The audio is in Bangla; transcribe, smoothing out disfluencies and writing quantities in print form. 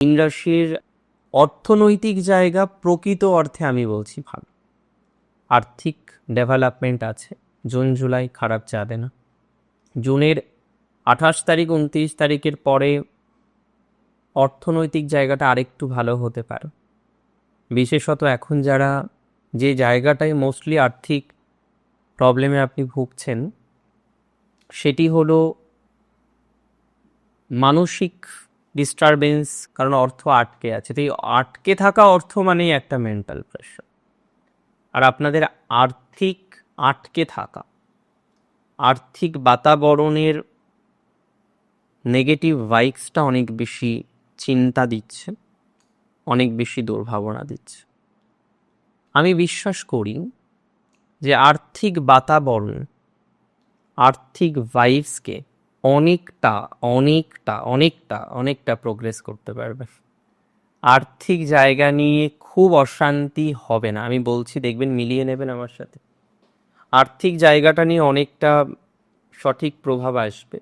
মীন রাশির অর্থনৈতিক জায়গা প্রকৃত অর্থে আমি বলছি ভালো। আর্থিক ডেভেলপমেন্ট আছে। জুন জুলাই খারাপ যাবে না। জুনের 28 তারিখ 29 তারিখের পরে অর্থনৈতিক জায়গাটা আরেকটু ভালো হতে পারে। বিশেষত এখন যারা যে জায়গাটায় মোস্টলি আর্থিক প্রবলেমে আপনি ভুগছেন, সেটি হলো মানসিক ডিস্টারবেন্স, কারণ অর্থ আটকে আছে। তো এই আটকে থাকা অর্থ মানেই একটা মেন্টাল প্রেশার। আর আপনাদের আর্থিক আটকে থাকা, আর্থিক বাতাবরণের নেগেটিভ ভাইবসটা অনেক বেশি চিন্তা দিচ্ছে, অনেক বেশি দুর্ভাবনা দিচ্ছে। আমি বিশ্বাস করি যে আর্থিক বাতাবরণ, আর্থিক ভাইবসকে অনেকটা অনেকটা অনেকটা অনেকটা প্রোগ্রেস করতে পারবে। আর্থিক জায়গা নিয়ে খুব অশান্তি হবে না, আমি বলছি, দেখবেন, মিলিয়ে নেবেন আমার সাথে। আর্থিক জায়গাটা নিয়ে অনেকটা সঠিক প্রভাব আসবে।